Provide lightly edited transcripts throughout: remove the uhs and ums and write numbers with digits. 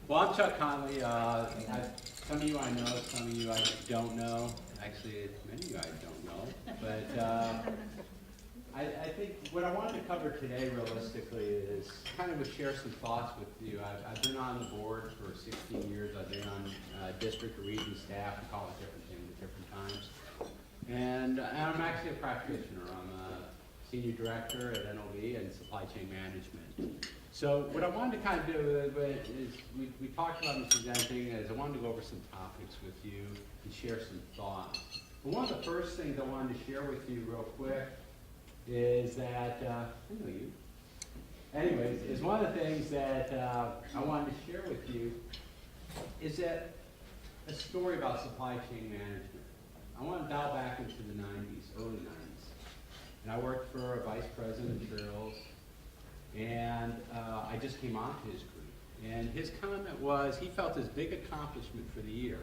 Well, I'm Chuck Conley. Some of you I know, some of you I don't know. Actually, many of you I don't know. But I think what I wanted to cover today, realistically, is kind of share some thoughts with you. I've been on the board for 16 years. I've been on district or region staff. We call it different things at different times. And I'm actually a practitioner. I'm a senior director at NOV and supply chain management. So what I wanted to kind of do is we talked about this presenting is I wanted to go over some topics with you and share some thoughts. But one of the first things I wanted to share with you real quick is that, I know you. Anyways, is one of the things that I wanted to share with you is that a story about supply chain management. I want to dial back into the 90s, early 90s. And I worked for a vice president of materials. And I just came onto his group. And his comment was he felt his big accomplishment for the year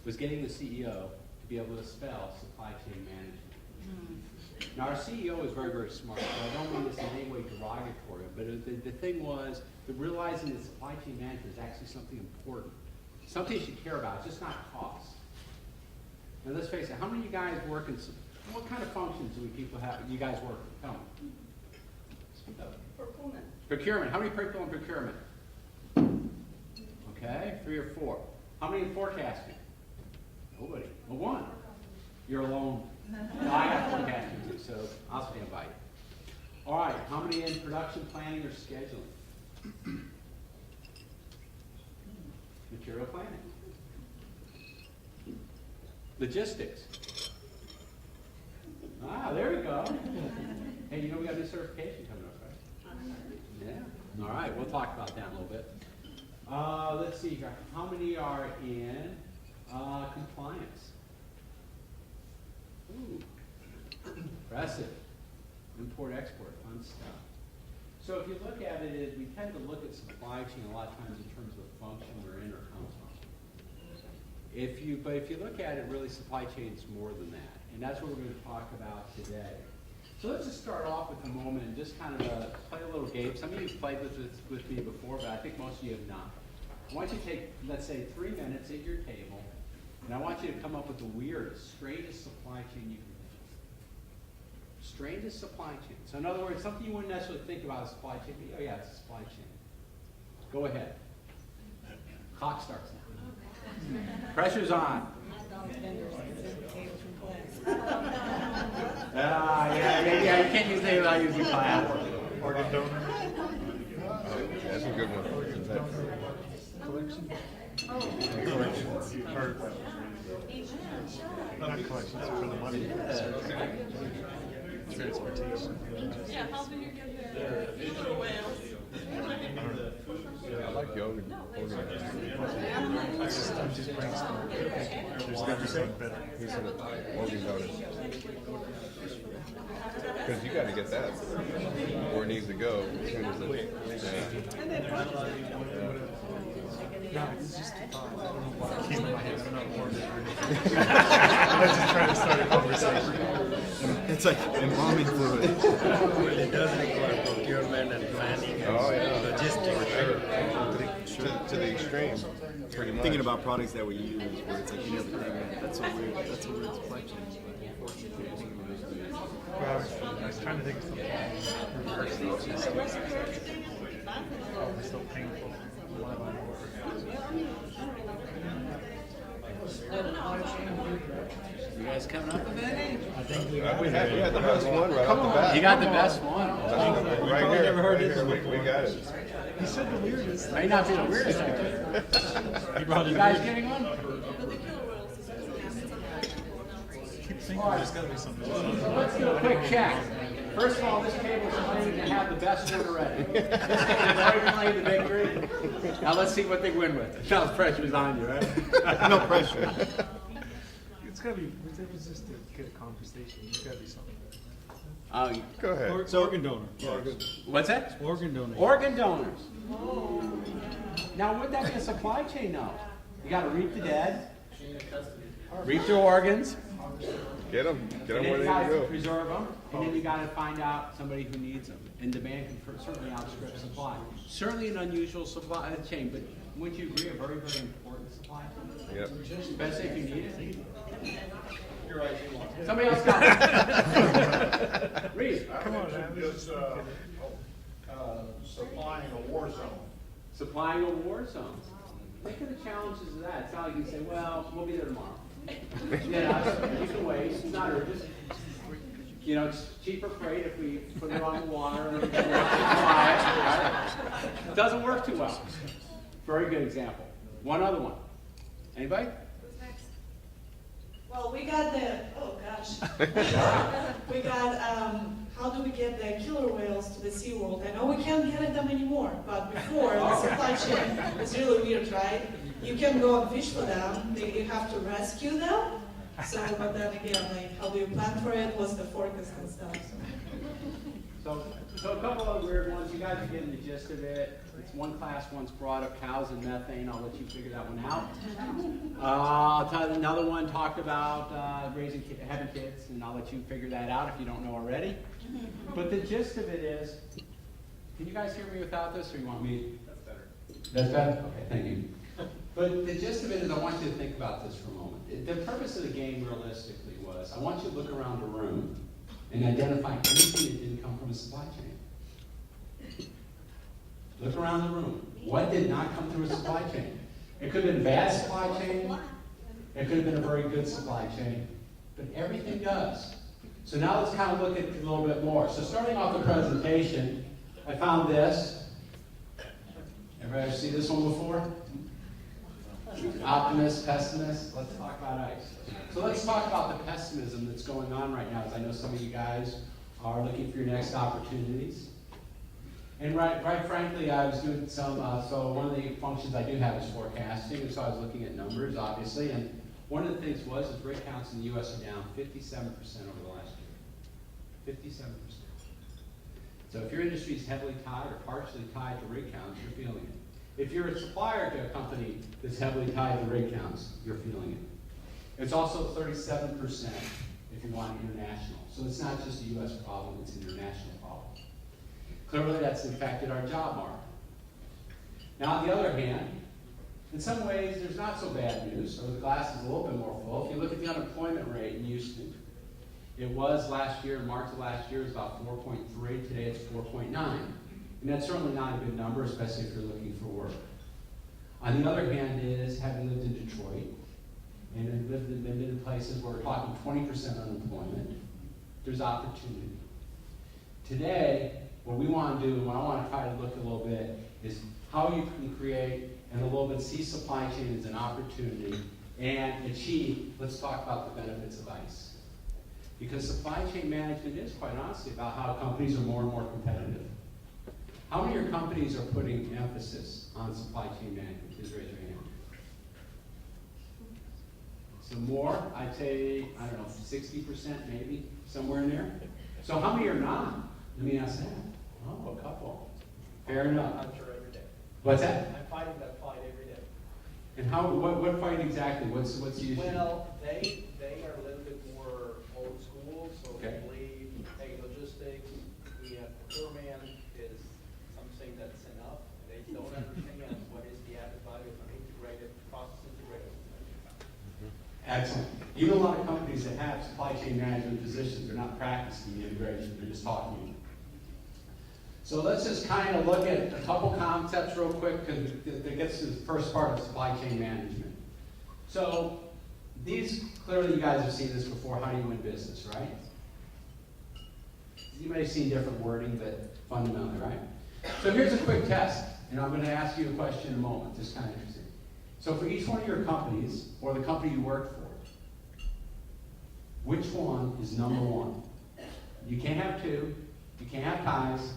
was getting the CEO to be able to spell supply chain management. Now, our CEO is very, very smart, so I don't mean this in any way derogatory, but the thing was that realizing that supply chain management is actually something important, something you should care about. It's just not cost. Now, let's face it, how many of you guys work in, what kind of functions do people have, you guys work in? Tell me. Speak up. Procurement. Procurement. How many people in procurement? Okay, 3 or 4. How many in forecasting? Nobody. Well, 1. You're alone. No, I got forecasting too, so I'll stand by you. All right, how many in production planning or scheduling? Material planning. Logistics. Ah, there we go. Hey, you know we got a new certification coming up, right? Yeah. All right, we'll talk about that in a little bit. Let's see here. How many are in compliance? Ooh, impressive. Import, export, fun stuff. So if you look at it, we tend to look at supply chain a lot of times in terms of the function we're in or non-function. But if you look at it, really supply chain is more than that. And that's what we're going to talk about today. So let's just start off with a moment and just kind of play a little game. Some of you have played with me before, but I think most of you have not. I want you to take, let's say, 3 minutes at your table, and I want you to come up with the weirdest, strangest supply chain you can think of. Strangest supply chain. So in other words, something you wouldn't necessarily think about as supply chain, but oh yeah, it's a supply chain. Go ahead. Clock starts now. Pressure's on. Yeah, you can't use it without using class. Organ donor? That's a good one. Is that collection? Not collections, for the money. Transportation. Yeah, helping you get there. Little whales. I like the organ donor. I'm just brainstorming. There's got to be something better. He said organ donors. Because you got to get that where it needs to go as soon as No, it's just I don't know why I keep in my head. I'm not organ. I'm just trying to start a conversation. It's like embalming fluid. It does require procurement and planning and logistics. to the extreme, pretty much. Thinking about products that we use, where it's like you never think that's a weird supply chain. Well, I was trying to think of something reverse logistics. It's so painful. You guys coming up with any? I think we We had the best one right off the bat. You got the best one. Right here. never heard Right this here. one We got it. He said the weirdest. May not be the weirdest idea. You guys getting one? keep thinking there's got to be something else. Let's do a quick check. First of all, this table is claiming to have the best one already. This table has already claimed the victory. Now let's see what they win with. Now the pressure's on you, right? No pressure. It's got to be, it was just to get a conversation. There's got to be something. Go ahead. So organ donor. What's that? Organ donor. Organ donors. Now, would that be a supply chain now? You got to reap the dead, reap their organs, Get them and where then you they got need to to go. preserve them, and then you got to find out somebody who needs them. And demand can certainly outstrip supply. Certainly an unusual supply chain, but Would you agree, a very, very important supply chain? Yep. Especially if you need it. You're right, you want. Somebody else got it. Read. Come on, man. Just, supplying a war zone. Supplying a war zone. Think of the challenges of that. It's not like you can say, well, we'll be there tomorrow. You can wait, it's not urgent. You know, it's cheaper freight if we put it on the water and fly it, right? It doesn't work too well. Very good example. One other one. Anybody? Well, we got the, oh gosh. We got, how do we get the killer whales to the SeaWorld? I know we can't get them anymore, but before, the supply chain was really weird, right? You can go and fish for them, you have to rescue them. So, but then again, like, how do you plan for it? What's the forecast and stuff? So a couple of weird ones. You guys are getting the gist of it. It's one class once brought up cows and methane. I'll let you figure that one out. I'll tell you another one talked about having kids, and I'll let you figure that out if you don't know already. But the gist of it is, can you guys hear me without this, or you want me? That's better. That's better? Okay, thank you. But the gist of it is, I want you to think about this for a moment. The purpose of the game, realistically, was I want you to look around the room and identify anything that didn't come from a supply chain. Look around the room. What did not come through a supply chain? It could have been a bad supply chain. It could have been a very good supply chain. But everything does. So now let's kind of look at it a little bit more. So starting off the presentation, I found this. Everybody ever see this one before? Optimist, pessimist. Let's talk about ice. So let's talk about the pessimism that's going on right now, as I know some of you guys are looking for your next opportunities. And right frankly, I was doing some, so one of the functions I do have is forecasting, and so I was looking at numbers, obviously, and one of the things was rig counts in the U.S. are down 57% over the last year. 57%. So if your industry is heavily tied or partially tied to rig counts, you're feeling it. If you're a supplier to a company that's heavily tied to rig counts, you're feeling it. It's also 37% if you want international. So it's not just a U.S. problem, it's an international problem. Clearly that's affected our job market. Now on the other hand, in some ways there's not so bad news, or the glass is a little bit more full. If you look at the unemployment rate in Houston, it was last year, March of last year, it was about 4.3, today it's 4.9. And that's certainly not a good number, especially if you're looking for work. On the other hand is, having lived in Detroit, and lived in places where we're talking 20% unemployment, there's opportunity. Today, what we want to do, and what I want to try to look a little bit, is how you can create and a little bit see supply chain as an opportunity and achieve, let's talk about the benefits of ICE. Because supply chain management is, quite honestly, about how companies are more and more competitive. How many of your companies are putting emphasis on supply chain management? Please raise your hand. So more, I'd say, I don't know, 60% maybe, somewhere in there. So how many are not? Let me ask that. Oh, a couple. Fair enough. I'm sure every day. What's that? I'm fighting that fight every day. And how? What fight exactly? What's the issue? Well, they are a little bit more old school, so Okay. they believe, hey, logistics, we have procurement is something that's enough. They don't understand what is the added value of an integrated, process integrated. Excellent. Even a lot of companies that have supply chain management positions are not practicing the integration, they're just talking. So let's just kind of look at a couple concepts real quick, because that gets to the first part of supply chain management. So these, clearly you guys have seen this before, how do you win business, right? You may have seen different wording, but fundamentally, right? So here's a quick test, and I'm going to ask you a question in a moment, just kind of interesting. So for each one of your companies, or the company you work for, which one is number one? You can't have two, you can't have ties.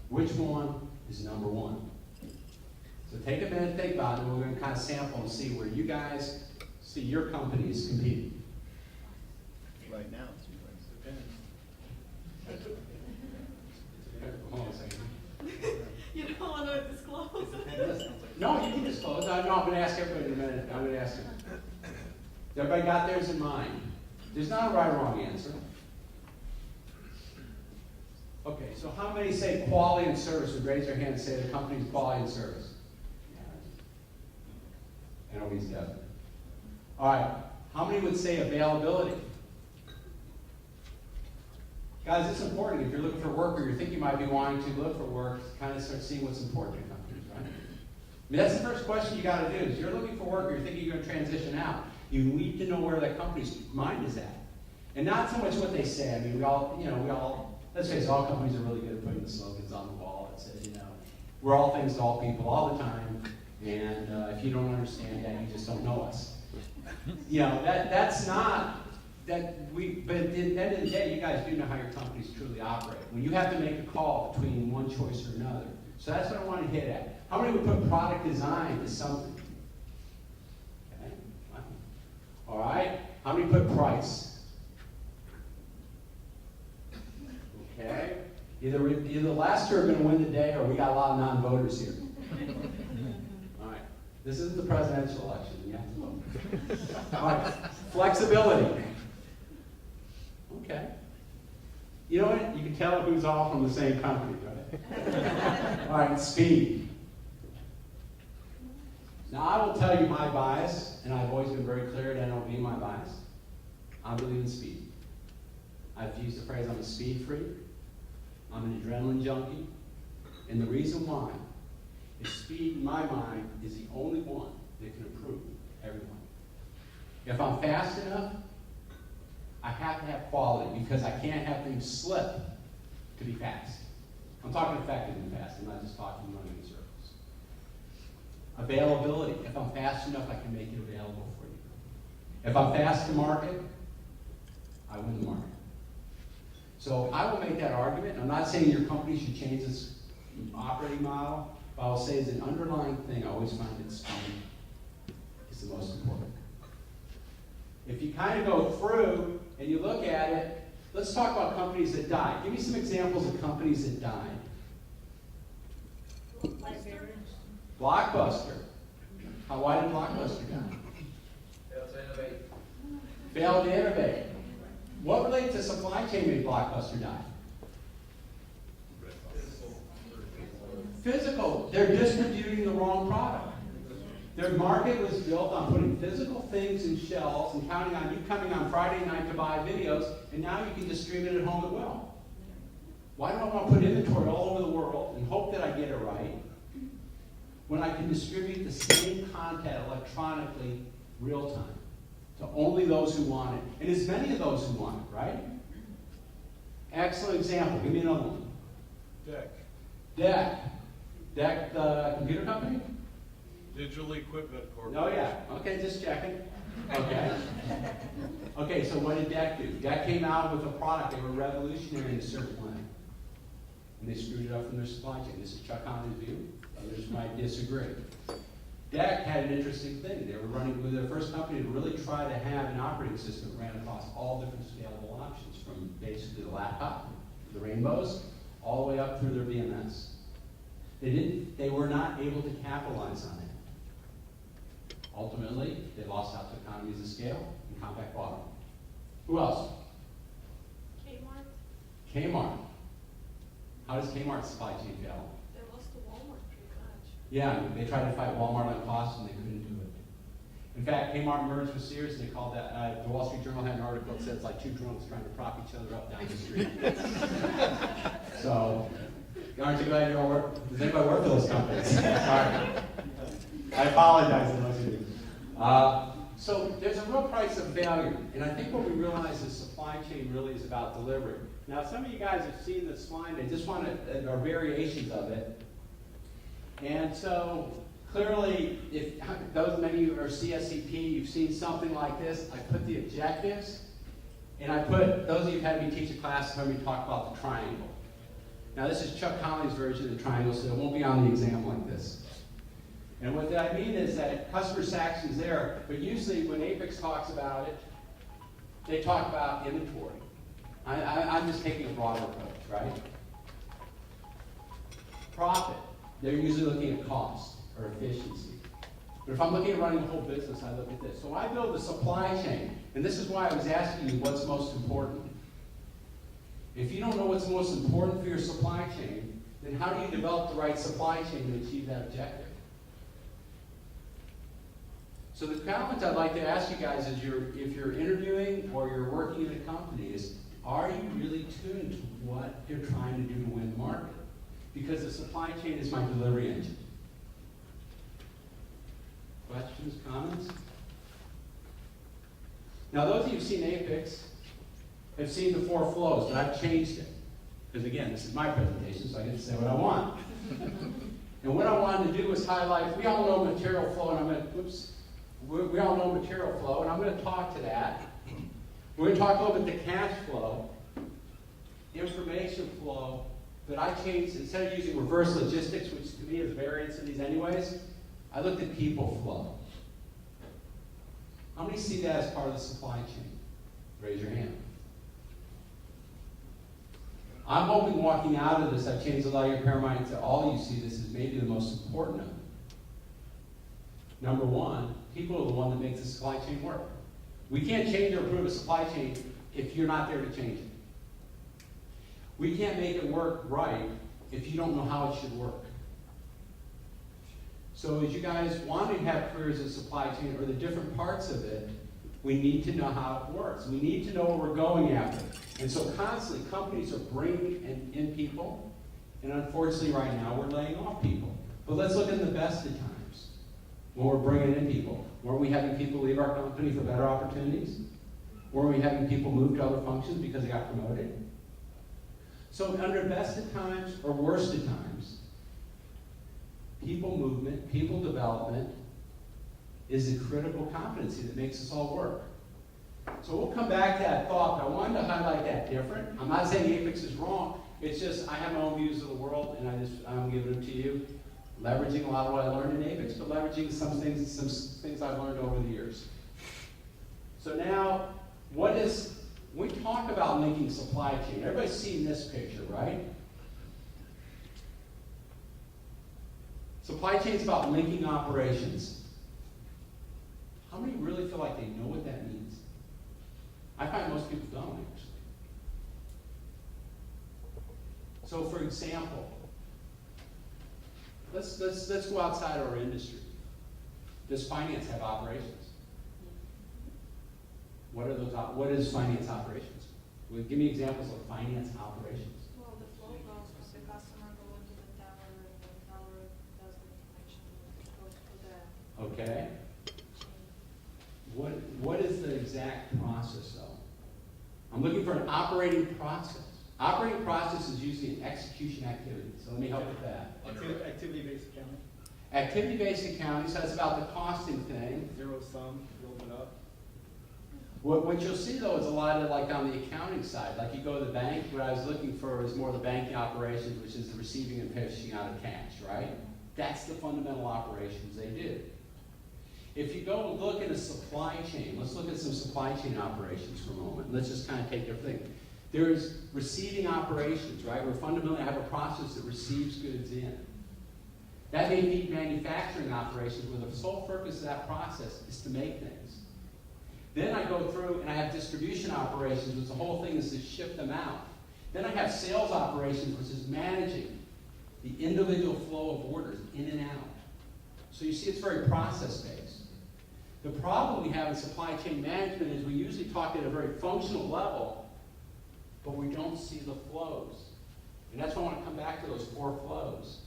Which one is number one? So take a minute, think about it, and we're going to kind of sample and see where you guys see your companies competing. Right now, it's Hold on a second. You don't want to disclose. No, you can disclose. I'm not going to ask everybody in a minute. I'm going to ask them. Everybody got theirs in mind? There's not a right or wrong answer. Okay, so how many say quality and service? Would raise their hand and say the company's quality and service? know he's definite. All right, how many would say availability? Guys, it's important. If you're looking for work or you think you might be wanting to look for work, kind of start seeing what's important to companies, right? I mean, that's the first question you got to do. Is you're looking for work or you're thinking you're going to transition out, you need to know where that company's mind is at. And not so much what they say. I mean, we all, let's face it, all companies are really good at putting the slogans on the wall that says, we're all things to all people all the time, and if you don't understand that, you just don't know us. That's not, but at the end of the day, you guys do know how your companies truly operate. When you have to make a call between one choice or another. So that's what I want to hit at. How many would put product design to something? Okay, wow. All right, how many put price? Okay, either the last two are going to win the day, or we got a lot of non-voters here. All right, this isn't the presidential election. You have to vote. All right, flexibility. Okay. You know what? You can tell who's all from the same company, right? All right, speed. Now, I will tell you my bias, and I've always been very clear at NOV my bias. I believe in speed. I've used the phrase, I'm a speed freak. I'm an adrenaline junkie. And the reason why is speed, in my mind, is the only one that can improve everyone. If I'm fast enough, I have to have quality because I can't have things slip to be fast. I'm talking effective and fast. I'm not just talking running in circles. Availability. If I'm fast enough, I can make it available for you. If I'm fast to market, I win the market. So I will make that argument. I'm not saying your company should change its operating model, but I will say as an underlying thing, I always find that speed is the most important. If you kind of go through and you look at it, let's talk about companies that died. Give me some examples of companies that died. Blockbuster. Why did Blockbuster die? Failed to innovate. Failed to innovate. What related to supply chain made Blockbuster die? Physical. They're distributing the wrong product. Their market was built on putting physical things in shelves and counting on you coming on Friday night to buy videos, and now you can just stream it at home at will. Why do I want to put inventory all over the world and hope that I get it right when I can distribute the same content electronically real time to only those who want it, and as many of those who want it, right? Excellent example. Give me another one. DEC, the computer company? Digital Equipment Corporation. Oh, yeah. Okay, just checking. Okay. Okay, so what did DEC do? DEC came out with a product. They were revolutionary in a certain way. And they screwed it up from their supply chain. This is Chuck Conley's view. Others might disagree. DEC had an interesting thing. They were running with their first company to really try to have an operating system that ran across all different scalable options, from basically the laptop, the Rainbows, all the way up through their VMS. They were not able to capitalize on it. Ultimately, they lost out to economies of scale and Compaq bought them. Who else? Kmart. How does Kmart's supply chain fail? They lost to Walmart pretty much. Yeah, they tried to fight Walmart on cost and they couldn't do it. In fact, Kmart merged with Sears and they called that, the Wall Street Journal had an article that said it's like two drunks trying to prop each other up down the street. So, aren't you glad you don't work? Does anybody work for those companies? Sorry. I apologize to those of you. So there's a real price of failure, and I think what we realize is supply chain really is about delivery. Now, some of you guys have seen this slide. I just want to, or variations of it. And so clearly, if those many of you are CSCP, you've seen something like this. I put the objectives, and I put, those of you who've had me teach a class heard me talk about the triangle. Now, this is Chuck Conley's version of the triangle, so it won't be on the exam like this. And what I mean is that customer satisfaction is there, but usually when Apex talks about it, they talk about inventory. I'm just taking a broader approach, right? Profit. They're usually looking at cost or efficiency. But if I'm looking at running a whole business, I look at this. So I build a supply chain, and this is why I was asking you what's most important. If you don't know what's most important for your supply chain, then how do you develop the right supply chain to achieve that objective? So the challenge I'd like to ask you guys is if you're interviewing or you're working in a company is, are you really tuned to what you're trying to do to win the market? Because the supply chain is my delivery engine. Questions, comments? Now those of you who've seen Apex have seen the 4 flows, but I've changed it. Because again, this is my presentation, so I get to say what I want. And what I wanted to do was highlight, we all know material flow, and I'm going to, oops, we all know material flow, and I'm going to talk to that. We're going to talk a little bit to cash flow, information flow, but I changed, instead of using reverse logistics, which to me is variance of these anyways, I looked at people flow. How many see that as part of the supply chain? Raise your hand. I'm hoping walking out of this, I've changed a lot of your paradigm to all you see this as maybe the most important of them. Number one, people are the one that makes the supply chain work. We can't change or improve a supply chain if you're not there to change it. We can't make it work right if you don't know how it should work. So as you guys want to have careers in supply chain or the different parts of it, we need to know how it works. We need to know what we're going after. And so constantly, companies are bringing in people, and unfortunately right now we're laying off people. But let's look at the best of times when we're bringing in people. Weren't we having people leave our company for better opportunities? Weren't we having people move to other functions because they got promoted? So under best of times or worst of times, people movement, people development is a critical competency that makes us all work. So we'll come back to that thought, but I wanted to highlight that different. I'm not saying Apex is wrong, it's just I have my own views of the world and I'm giving them to you. Leveraging a lot of what I learned in Apex, but leveraging some things I've learned over the years. So now, when we talk about linking supply chain, everybody's seen this picture, right? Supply chain is about linking operations. How many really feel like they know what that means? I find most people don't, actually. So for example, let's go outside our industry. Does finance have operations? What is finance operations? Well, give me examples of finance operations. Well, the flow goes from the customer going to the tower, and the tower does the connection, goes to the Okay. What is the exact process, though? I'm looking for an operating process. Operating process is usually an execution activity, so let me help with that. Activity-based accounting, Activity-based accounting, so that's about the costing thing. zero sum, build it up. What you'll see, though, is a lot of, like, on the accounting side. Like, you go to the bank, what I was looking for is more the banking operations, which is the receiving and pushing out of cash, right? That's the fundamental operations they do. If you go look at a supply chain, let's look at some supply chain operations for a moment. Let's just kind of take their thing. There's receiving operations, right? Where fundamentally I have a process that receives goods in. That may be manufacturing operations where the sole purpose of that process is to make things. Then I go through and I have distribution operations, which the whole thing is to ship them out. Then I have sales operations, which is managing the individual flow of orders in and out. So you see it's very process-based. The problem we have in supply chain management is we usually talk at a very functional level, but we don't see the flows. And that's why I want to come back to those 4 flows.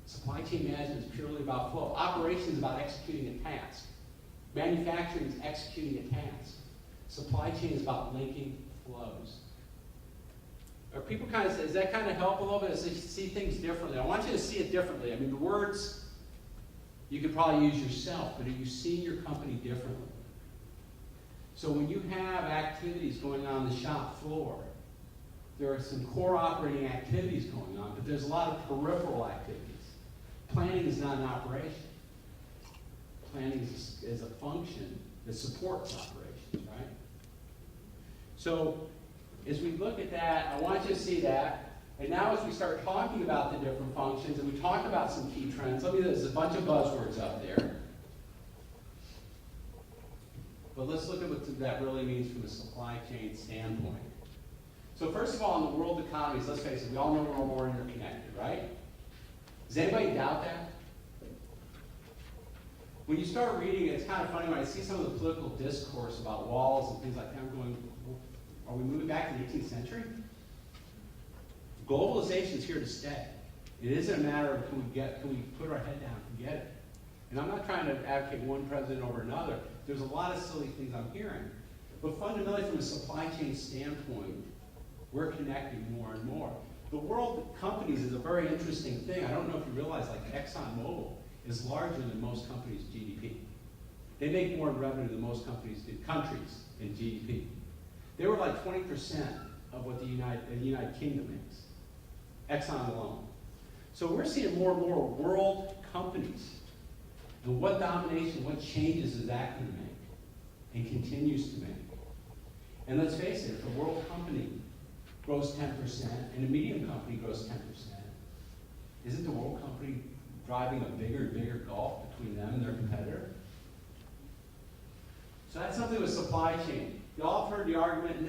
Supply chain management is purely about flow. Operations is about executing a task. Manufacturing is executing a task. Supply chain is about linking flows. Are people kind of, does that kind of help a little bit as they see things differently? I want you to see it differently. I mean, the words you could probably use yourself, but are you seeing your company differently? So when you have activities going on the shop floor, there are some core operating activities going on, but there's a lot of peripheral activities. Planning is not an operation. Planning is a function that supports operations, right? So as we look at that, I want you to see that. And now as we start talking about the different functions and we talk about some key trends, there's a bunch of buzzwords up there. But let's look at what that really means from a supply chain standpoint. So first of all, in the world economies, let's face it, we all know we're more interconnected, right? Does anybody doubt that? when you start reading it, it's kind of funny when I see some of the political discourse about walls and things like that, I'm going, well, are we moving back to the 18th century? Globalization is here to stay. It isn't a matter of can we put our head down and get it. And I'm not trying to advocate one president over another. There's a lot of silly things I'm hearing. But fundamentally, from a supply chain standpoint, we're connecting more and more. The world of companies is a very interesting thing. I don't know if you realize, like ExxonMobil is larger than most companies' GDP. They make more in revenue than most countries in GDP. They were like 20% of what the United Kingdom makes. Exxon alone. So we're seeing more and more world companies. And what domination, what changes is that going to make? And continues to make? And let's face it, if a world company grows 10% and a medium company grows 10%, isn't the world company driving a bigger and bigger gulf between them and their competitor? So that's something with supply chain. You all have heard the argument,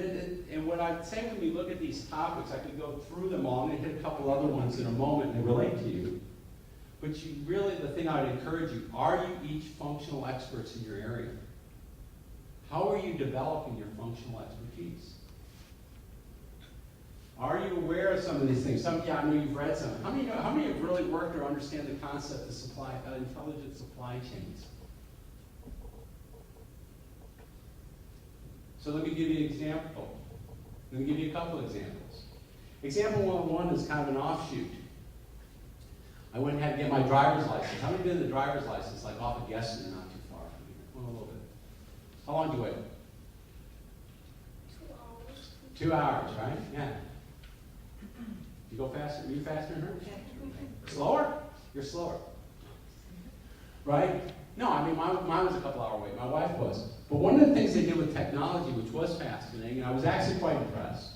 and what I'd say when we look at these topics, I could go through them all, and hit a couple other ones in a moment and relate to you. But you really, the thing I would encourage you, are you each functional experts in your area? How are you developing your functional expertise? Are you aware of some of these things? Some, yeah, I know you've read some. How many have really worked or understand the concept of intelligent supply chains? So let me give you an example. Let me give you a couple examples. Example 101 is kind of an offshoot. I went and had to get my driver's license. How many did the driver's license, like off of Geston, not too far from here? Well, a little bit. How long do you wait? 2 hours. 2 hours, right? Yeah. You go faster? Are you faster than her? Slower? You're slower. Right? No, I mean, mine was a couple hour wait. My wife was. But one of the things they did with technology, which was fascinating, and I was actually quite impressed.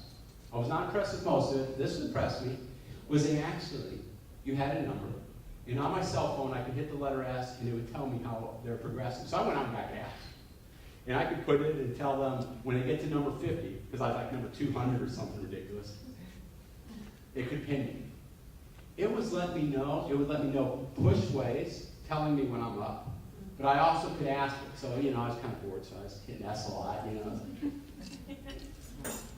I was not impressed with most of it. This impressed me. Was they actually, you had a number, and on my cell phone I could hit the letter S, and it would tell me how they're progressing. So I went out and got gas. And I could put it and tell them when they get to number 50, because I was like number 200 or something ridiculous, they could pin me. It was letting me know, it would let me know push ways, telling me when I'm up. But I also could ask it. So, you know, I was kind of bored, so I was hitting S a lot, you know.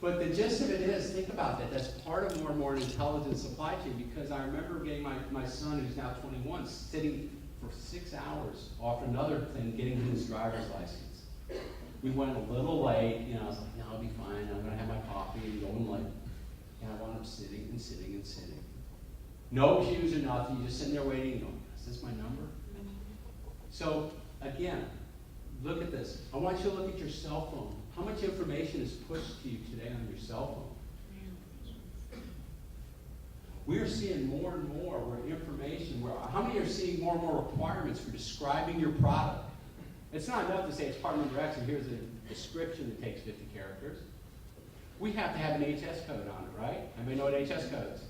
But the gist of it is, think about that. That's part of more and more an intelligent supply chain, because I remember getting my son, who's now 21, sitting for 6 hours off another thing, getting his driver's license. We went a little late, you know, I was like, no, I'll be fine. I'm going to have my coffee and going late. And I wound up sitting and sitting and sitting. No cues or nothing. You're just sitting there waiting and going, is this my number? So, again, look at this. I want you to look at your cell phone. How much information is pushed to you today on your cell phone? We are seeing more and more where information, how many are seeing more and more requirements for describing your product? It's not enough to say it's part number X and here's a description that takes 50 characters. We have to have an HS code on it, right? Everybody know what HS code is?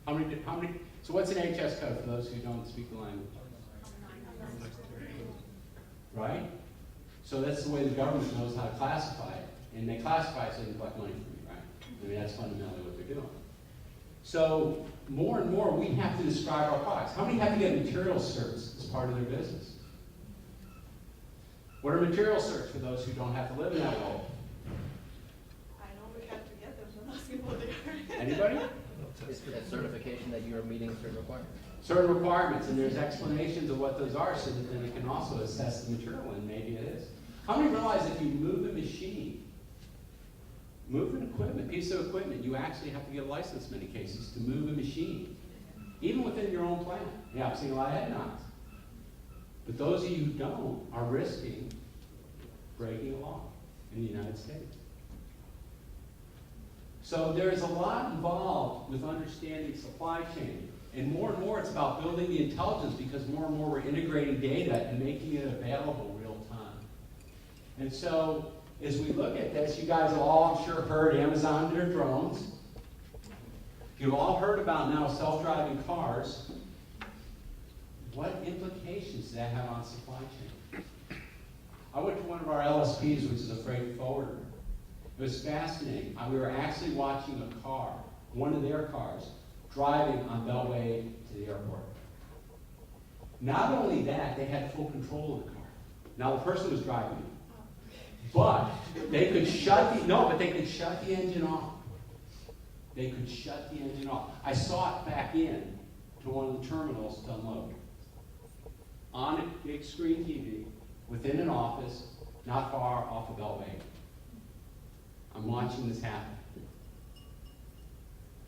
How many? So what's an HS code for those who don't speak the language? Right? So that's the way the government knows how to classify it. And they classify it so they can collect money from you, right? I mean, that's fundamentally what they're doing. So more and more, we have to describe our products. How many have to get material certs as part of their business? What are material certs for those who don't have to live in that world? I know we have to get them, so I'm asking what they are. Anybody? It's for that certification that you are meeting certain requirements. Certain requirements, and there's explanations of what those are so that then it can also assess the material, and maybe it is. How many realize if you move a machine, move an equipment, piece of equipment, you actually have to get a license in many cases to move a machine, even within your own plant? Yeah, I've seen a lot of head nods. But those of you who don't are risking breaking a law in the United States. So there's a lot involved with understanding supply chain. And more it's about building the intelligence, because more and more we're integrating data and making it available real time. And so as we look at this, you guys have all, I'm sure, heard Amazon and their drones. You've all heard about now self-driving cars. What implications does that have on supply chain? I went to one of our LSPs, which is a freight forwarder. It was fascinating. We were actually watching a car, one of their cars, driving on Beltway to the airport. Not only that, they had full control of the car. Now, the person was driving it. But they could shut the engine off. They could shut the engine off. I saw it back in to one of the terminals to unload. On a big screen TV, within an office, not far off of Beltway. I'm watching this happen.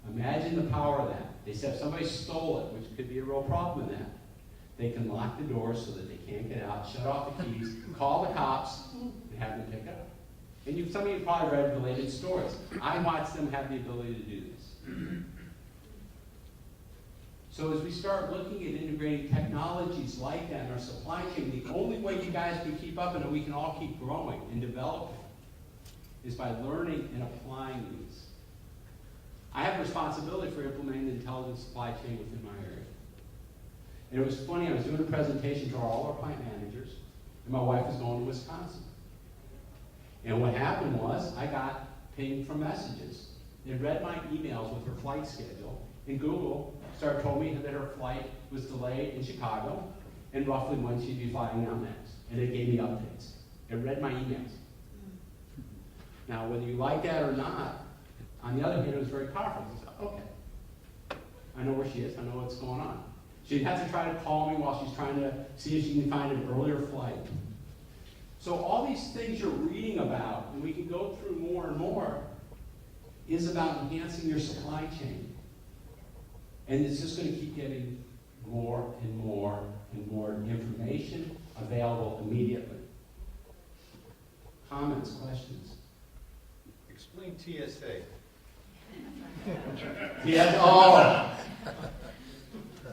Imagine the power of that. They said if somebody stole it, which could be a real problem in that, they can lock the doors so that they can't get out, shut off the keys, call the cops, and have them pick up. And some of you probably read related stories. I watched them have the ability to do this. So as we start looking at integrating technologies like that in our supply chain, the only way you guys can keep up and we can all keep growing and developing is by learning and applying these. I have responsibility for implementing the intelligent supply chain within my area. And it was funny, I was doing a presentation to all our plant managers, and my wife was going to Wisconsin. And what happened was, I got pinged from messages. They read my emails with her flight schedule, and Google told me that her flight was delayed in Chicago, and roughly when she'd be flying down next. And it gave me updates. It read my emails. Now, whether you like that or not, on the other hand, it was very powerful. I said, okay, I know where she is, I know what's going on. She'd have to try to call me while she's trying to see if she can find an earlier flight. So all these things you're reading about, and we can go through more and more, is about enhancing your supply chain. And it's just going to keep getting more and more and more information available immediately. Comments, questions? Explain TSA. Yes, oh!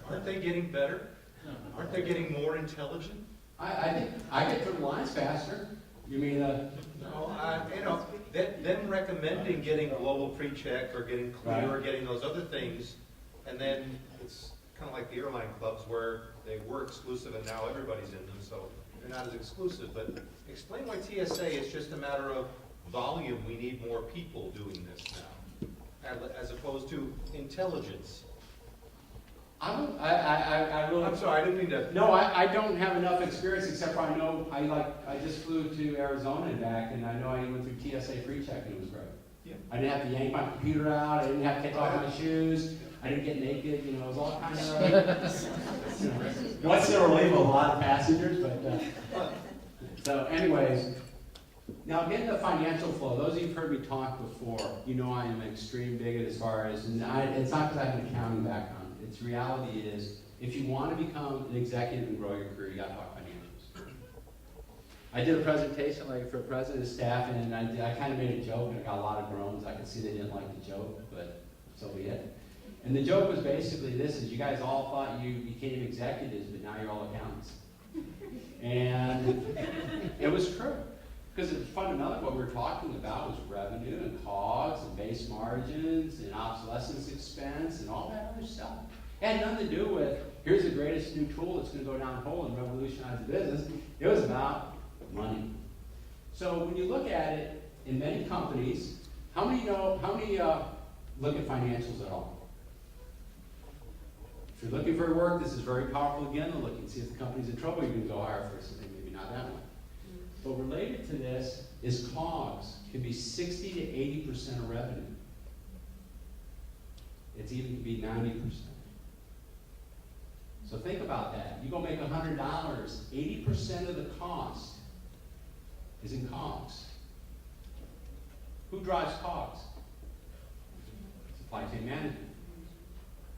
Aren't they getting better? Aren't they getting more intelligent? I think I get through the lines faster. You mean, No, them recommending getting global pre-check or getting clear or Right. getting those other things, and then it's kind of like the airline clubs where they were exclusive and now everybody's in them, so they're not as exclusive. But explain why TSA is just a matter of volume. We need more people doing this now, as opposed to intelligence. I really. I'm sorry, I didn't mean to. No, I don't have enough experience except for I know I just flew to Arizona and back, and I know I went through TSA pre-check and it was great. Yeah. I didn't have to yank my computer out. I didn't have to take off my shoes. I didn't get naked. You know, it was all kind of. Once in a relief, a lot of passengers, but so anyways. Now getting the financial flow, those of you who've heard me talk before, you know I am an extreme bigot as far as, and it's not because I have an accounting background. Its reality is, if you want to become an executive and grow your career, you got to talk financials. I did a presentation for a president and staff, and I kind of made a joke, and I got a lot of groans. I could see they didn't like the joke, but so be it. And the joke was basically this: is you guys all thought you became executives, but now you're all accountants. And it was true. Because fundamentally what we were talking about was revenue and COGS and base margins and obsolescence expense and all that other stuff. It had nothing to do with, here's the greatest new tool that's going to go down the hole and revolutionize the business. It was about money. So when you look at it, in many companies, how many look at financials at all? If you're looking for work, this is very powerful again to look and see if the company's in trouble, you can go hire for something, maybe not that one. But related to this is COGS can be 60 to 80% of revenue. It's even can be 90%. So think about that. You go make $100, 80% of the cost is in COGS. Who drives COGS? Supply chain management.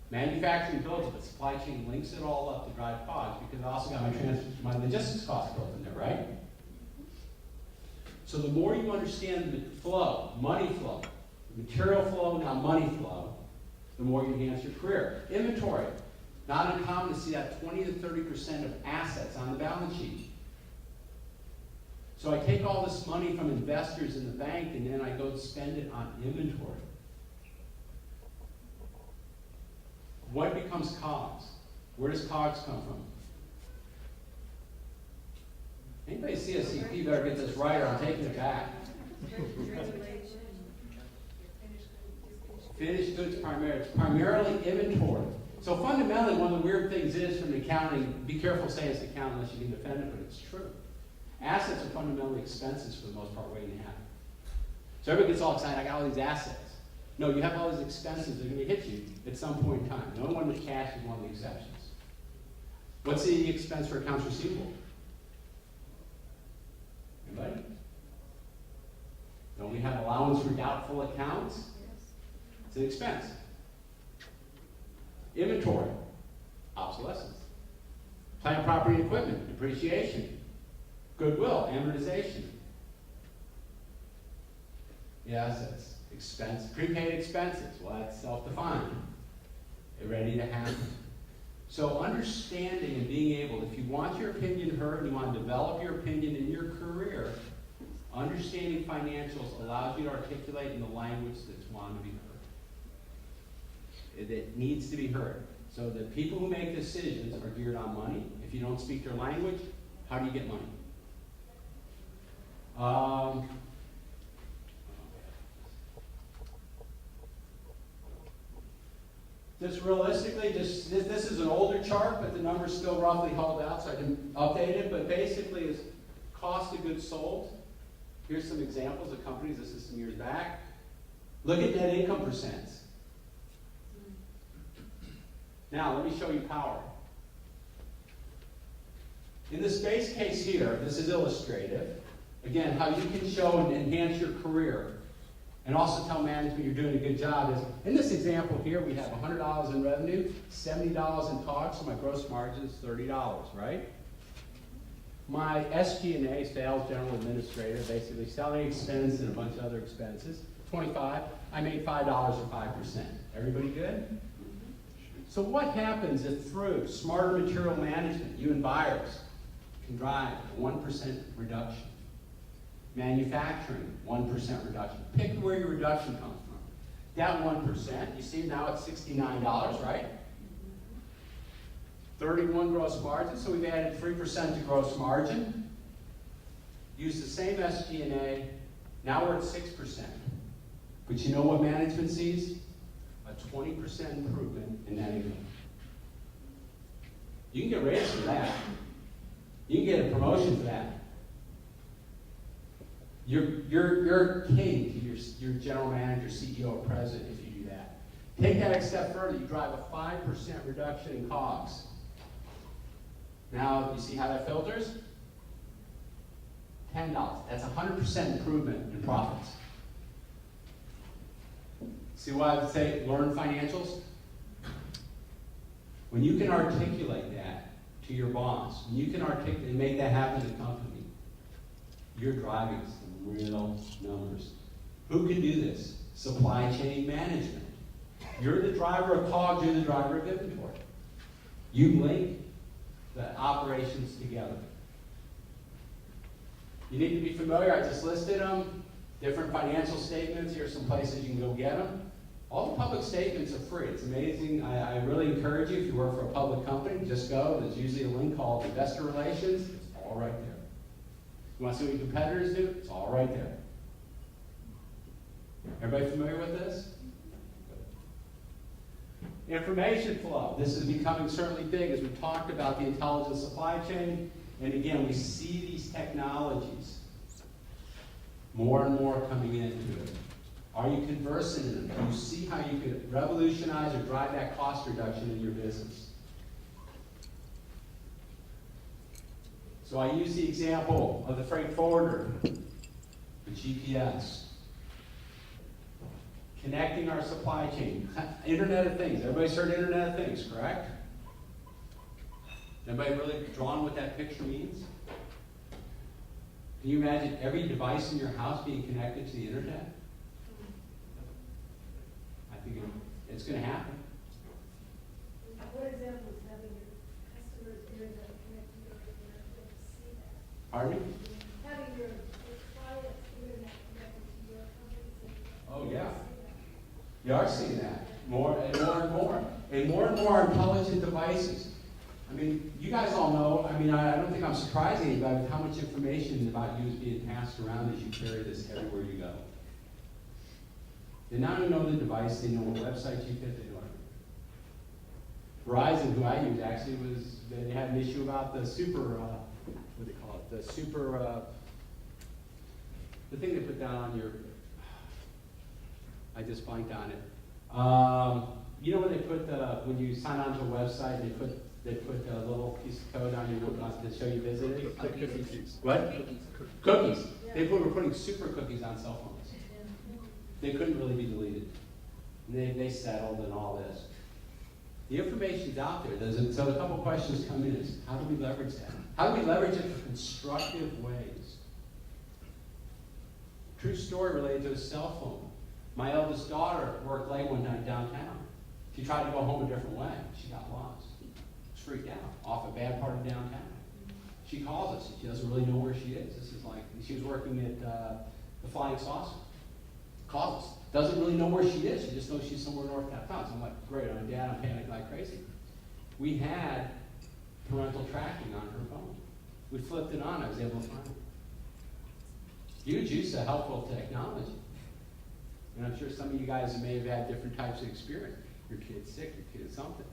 Manufacturing builds it, but supply chain links it all up to drive COGS because I also got my logistics costs built in there, right? So the more you understand the flow, money flow, material flow, now money flow, the more you enhance your career. Inventory. Not uncommon to see that 20 to 30% of assets on the balance sheet. So I take all this money from investors in the bank and then I go spend it on inventory. What becomes COGS? Where does COGS come from? Anybody see a CP better get this right or I'm taking it back. Finished goods primarily. It's primarily inventory. So fundamentally, one of the weird things is from accounting, be careful saying it's accounting unless you can defend it, but it's true. Assets are fundamentally expenses for the most part waiting to happen. So everybody gets all excited, I got all these assets. No, you have all these expenses that are gonna hit you at some point in time. The only one with cash is one of the exceptions. What's the expense for accounts receivable? Anybody? Don't we have allowance for doubtful accounts? It's an expense. Inventory, obsolescence. Plant, property, and equipment, depreciation. Goodwill, amortization. Yes, that's expense. Prepaid expenses, well, that's self-defined. They're ready to happen. So understanding and being able, if you want your opinion heard and you want to develop your opinion in your career, understanding financials allows you to articulate in the language that's wanted to be heard. It needs to be heard. So the people who make decisions are geared on money. If you don't speak their language, how do you get money? Just realistically, this is an older chart, but the numbers still roughly held out, so I can update it. But basically, is cost of goods sold. Here's some examples of companies. This is some years back. Look at net income percents. Now, let me show you power. In this base case here, this is illustrative. Again, how you can show and enhance your career and also tell management you're doing a good job is, in this example here, we have $100 in revenue, $70 in COGS, so my gross margin is $30, right? My SG&A, sales general administrator, basically selling expense and a bunch of other expenses, 25. I made $5 or 5%. Everybody good? So what happens if through smarter material management, you and buyers can drive a 1% reduction? Manufacturing, 1% reduction. Pick where your reduction comes from. That 1%, you see now it's $69, right? 31 gross margin, so we've added 3% to gross margin. Use the same SG&A, now we're at 6%. But you know what management sees? A 20% improvement in net income. You can get raised for that. You can get a promotion for that. You're king to your general manager, CEO, or president if you do that. Take that a step further. You drive a 5% reduction in COGS. Now, you see how that filters? $10. That's 100% improvement in profits. See why I would say learn financials? When you can articulate that to your boss, when you can articulate and make that happen in the company, you're driving some real numbers. Who can do this? Supply chain management. You're the driver of COGS, you're the driver of inventory. You link the operations together. You need to be familiar, I just listed them. Different financial statements, here's some places you can go get them. All the public statements are free. It's amazing. I really encourage you, if you work for a public company, just go. There's usually a link called Investor Relations. It's all right there. You want to see what your competitors do? It's all right there. Everybody familiar with this? Information flow. This is becoming certainly big as we talked about the intelligent supply chain. And again, we see these technologies more and more coming into it. Are you conversant in them? Do you see how you could revolutionize or drive that cost reduction in your business? So I use the example of the freight forwarder, the GPS. Connecting our supply chain. Internet of Things. Everybody's heard Internet of Things, correct? Anybody really drawn what that picture means? Can you imagine every device in your house being connected to the internet? I think it's going to happen. What example is having your customers' internet connected to your internet to see that? Pardon me? Having your clients' internet connected to your company. Oh, yeah. You are seeing that more and more and more. And more intelligent devices. I mean, you guys all know, I mean, I don't think I'm surprising anybody with how much information about you is being passed around as you carry this everywhere you go. They not only know the device, they know what website you hit, they know everything. Verizon, who I use, actually they had an issue about the super what do they call it, the super, the thing they put down on your, I just blanked on it. You know when they put when you sign on to a website, they put a little piece of code on your to show you visited? Cookies. What? Cookies. They were putting super cookies on cell phones. They couldn't really be deleted. And they settled and all this. The information's out there. So a couple questions come in is, how do we leverage that? How do we leverage it for constructive ways? True story related to a cell phone. My eldest daughter worked late one night downtown. She tried to go home a different way. She got lost. She freaked out off a bad part of downtown. She calls us. She doesn't really know where she is. This is like, she was working at the Flying Saucer. Calls us. Doesn't really know where she is. She just knows she's somewhere north downtown. So I'm like, great, I'm dad, I'm panicking like crazy. We had parental tracking on her phone. We flipped it on, I was able to find it. Huge use of helpful technology. And I'm sure some of you guys may have had different types of experience. Your kid's sick, your kid's something.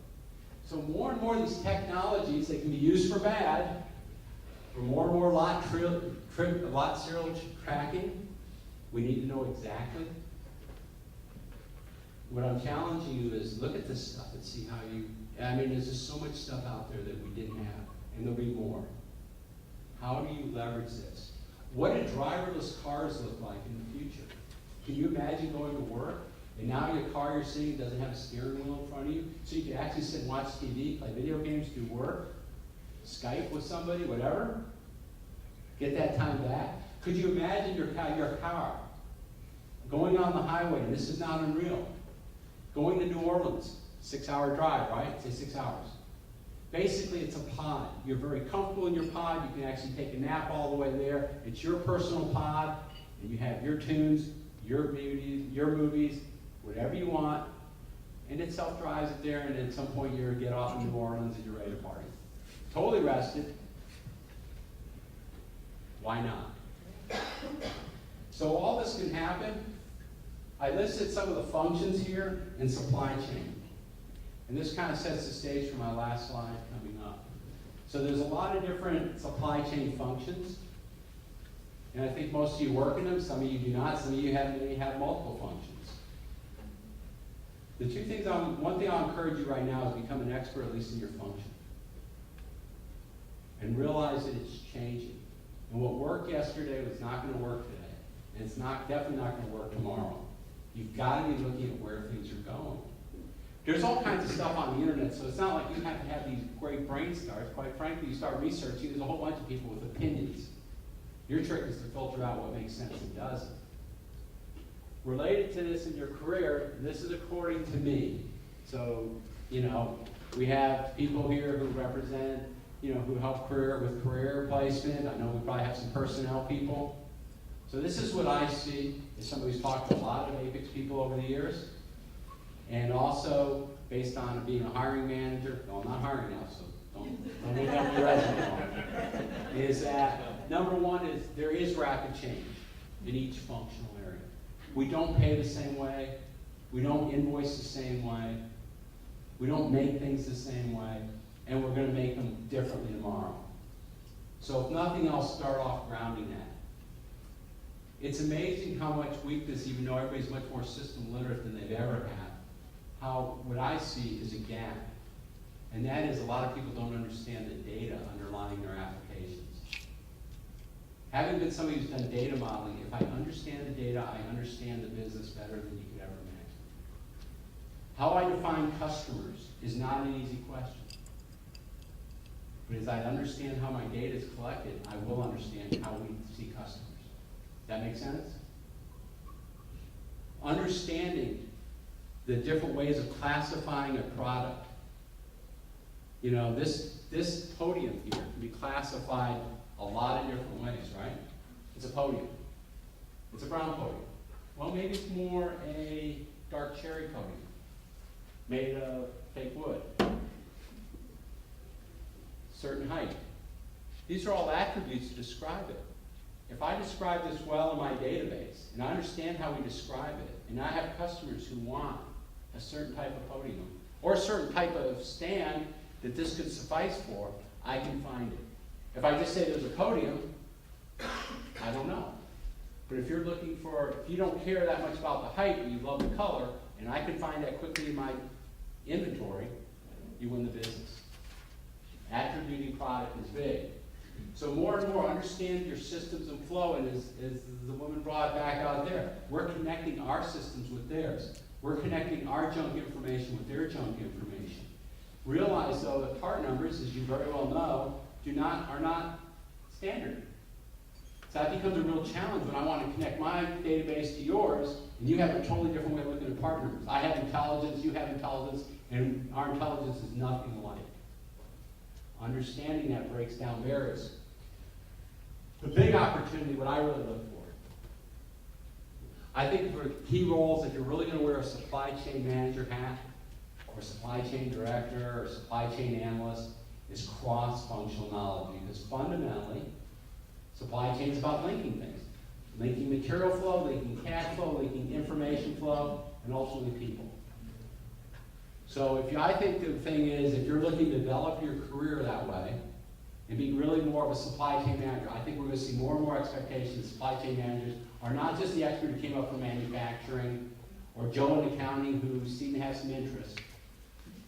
So more and more of these technologies, they can be used for bad, for more and more lot serial tracking. We need to know exactly. What I'm challenging you is look at this stuff and see how you, I mean, there's just so much stuff out there that we didn't have, and there'll be more. How do you leverage this? What do driverless cars look like in the future? Can you imagine going to work, and now your car you're sitting doesn't have a steering wheel in front of you, so you can actually sit and watch TV, play video games, do work, Skype with somebody, whatever? Get that time back. Could you imagine your car going on the highway, and this is not unreal, going to New Orleans, 6-hour drive, right? Say 6 hours. Basically, it's a pod. You're very comfortable in your pod. You can actually take a nap all the way there. It's your personal pod, and you have your tunes, your movies, whatever you want, and it self-drives it there, and at some point you get off in New Orleans and you're ready to party. Totally rested. Why not? So all this can happen. I listed some of the functions here in supply chain. And this kind of sets the stage for my last slide coming up. So there's a lot of different supply chain functions. And I think most of you work in them, some of you do not, some of you may have multiple functions. The two things, one thing I'll encourage you right now is become an expert, at least in your function. And realize that it's changing. And what worked yesterday was not going to work today. And it's definitely not going to work tomorrow. You've got to be looking at where things are going. There's all kinds of stuff on the internet, so it's not like you have to have these great brain starts. Quite frankly, you start researching, there's a whole bunch of people with opinions. Your trick is to filter out what makes sense and doesn't. Related to this in your career, this is according to me. So, we have people here who represent, who help with career placement. I know we probably have some personnel people. So this is what I see as somebody who's talked to a lot of Apex people over the years. And also, based on being a hiring manager, no, I'm not hiring now, so don't look up your resume, is that number one is there is rapid change in each functional area. We don't pay the same way. We don't invoice the same way. We don't make things the same way. And we're going to make them differently tomorrow. So if nothing else, start off grounding that. It's amazing how much weakness, even though everybody's much more system literate than they've ever had, what I see is a gap. And that is a lot of people don't understand the data underlying their applications. Having been somebody who's done data modeling, if I understand the data, I understand the business better than you could ever imagine. How I define customers is not an easy question. But as I understand how my data is collected, I will understand how we see customers. That make sense? Understanding the different ways of classifying a product. This podium here can be classified a lot of different ways, right? It's a podium. It's a brown podium. Well, maybe it's more a dark cherry podium made of fake wood. Certain height. These are all attributes to describe it. If I describe this well in my database, and I understand how we describe it, and I have customers who want a certain type of podium, or a certain type of stand that this could suffice for, I can find it. If I just say there's a podium, I don't know. But if you're looking for, if you don't care that much about the height, but you love the color, and I can find that quickly in my inventory, you win the business. Attributing product is big. So more and more, understand your systems and flow, and as the woman brought back out there, we're connecting our systems with theirs. We're connecting our junk information with their junk information. Realize, though, that part numbers, as you very well know, are not standard. So that becomes a real challenge when I want to connect my database to yours, and you have a totally different way of looking at part numbers. I have intelligence, you have intelligence, and our intelligence is nothing alike. Understanding that breaks down barriers. The big opportunity, what I really look for, I think for key roles, if you're really going to wear a supply chain manager hat, or supply chain director, or supply chain analyst, is cross-functional knowledge. Because fundamentally, supply chain is about linking things. Linking material flow, linking cash flow, linking information flow, and ultimately people. So I think the thing is, if you're looking to develop your career that way, and be really more of a supply chain manager, I think we're going to see more and more expectations. Supply chain managers are not just the expert who came up from manufacturing, or Joe in accounting who seem to have some interest.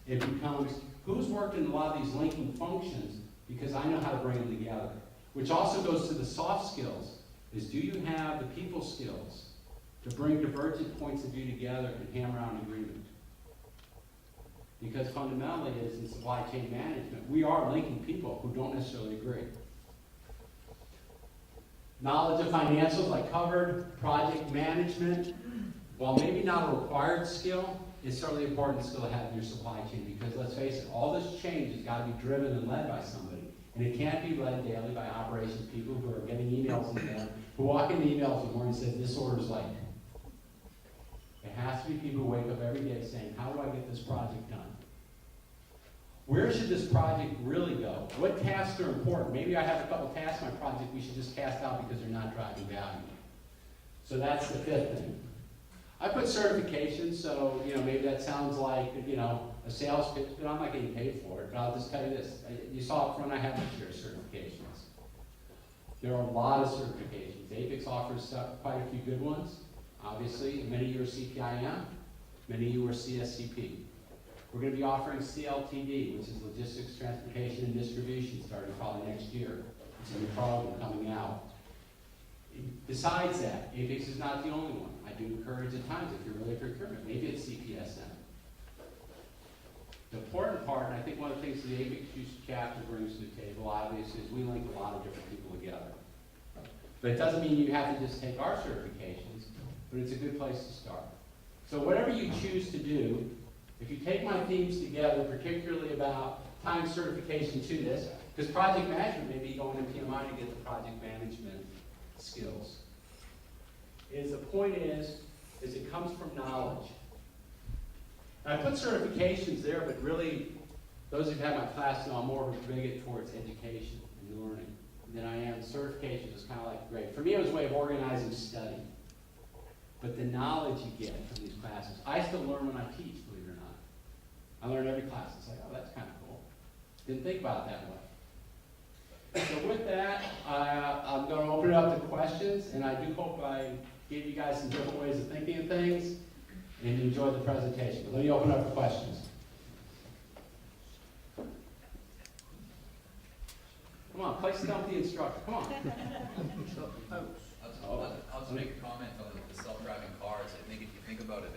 It becomes, who's worked in a lot of these linking functions, because I know how to bring them together. Which also goes to the soft skills, is do you have the people skills to bring divergent points of view together and hammer out an agreement? Because fundamentally, as in supply chain management, we are linking people who don't necessarily agree. Knowledge of financials, like covered, project management, while maybe not a required skill, it's certainly an important skill to have in your supply chain, because let's face it, all this change has got to be driven and led by somebody. And it can't be led daily by operations people who are getting emails in there, who walk in the emails in the morning and say, this order's late. It has to be people who wake up every day saying, how do I get this project done? Where should this project really go? What tasks are important? Maybe I have a couple tasks in my project we should just cast out because they're not driving value. So that's the fifth thing. I put certifications, so maybe that sounds like a sales pitch, but I'm not getting paid for it. But I'll just tell you this: you saw up front, I have my share of certifications. There are a lot of certifications. APIX offers quite a few good ones. Obviously, many of you are CPIM, many of you are CSCP. We're going to be offering CLTD, which is Logistics, Transportation, and Distribution, starting probably next year. It's a new program coming out. Besides that, APIX is not the only one. I do encourage at times, if you're really procurement, maybe it's CPSM. The important part, and I think one of the things the APIX Use chapter brings to the table, obviously, is we link a lot of different people together. But it doesn't mean you have to just take our certifications, but it's a good place to start. So whatever you choose to do, if you take my themes together, particularly about tying certification to this, because project management may be going to PMI to get the project management skills. The point is it comes from knowledge. And I put certifications there, but really, those who've had my class know I'm more of a bigot towards education and learning than I am. Certifications is kind of like great. For me, it was a way of organizing study. But the knowledge you get from these classes, I still learn when I teach, believe it or not. I learn every class. It's like, oh, that's kind of cool. Didn't think about it that way. So with that, I'm going to open it up to questions, and I do hope I gave you guys some different ways of thinking of things, and you enjoyed the presentation. But let me open up for questions. Come on, play stump the instructor. Come on. I'll just make a comment on the self-driving cars. I think if you think about it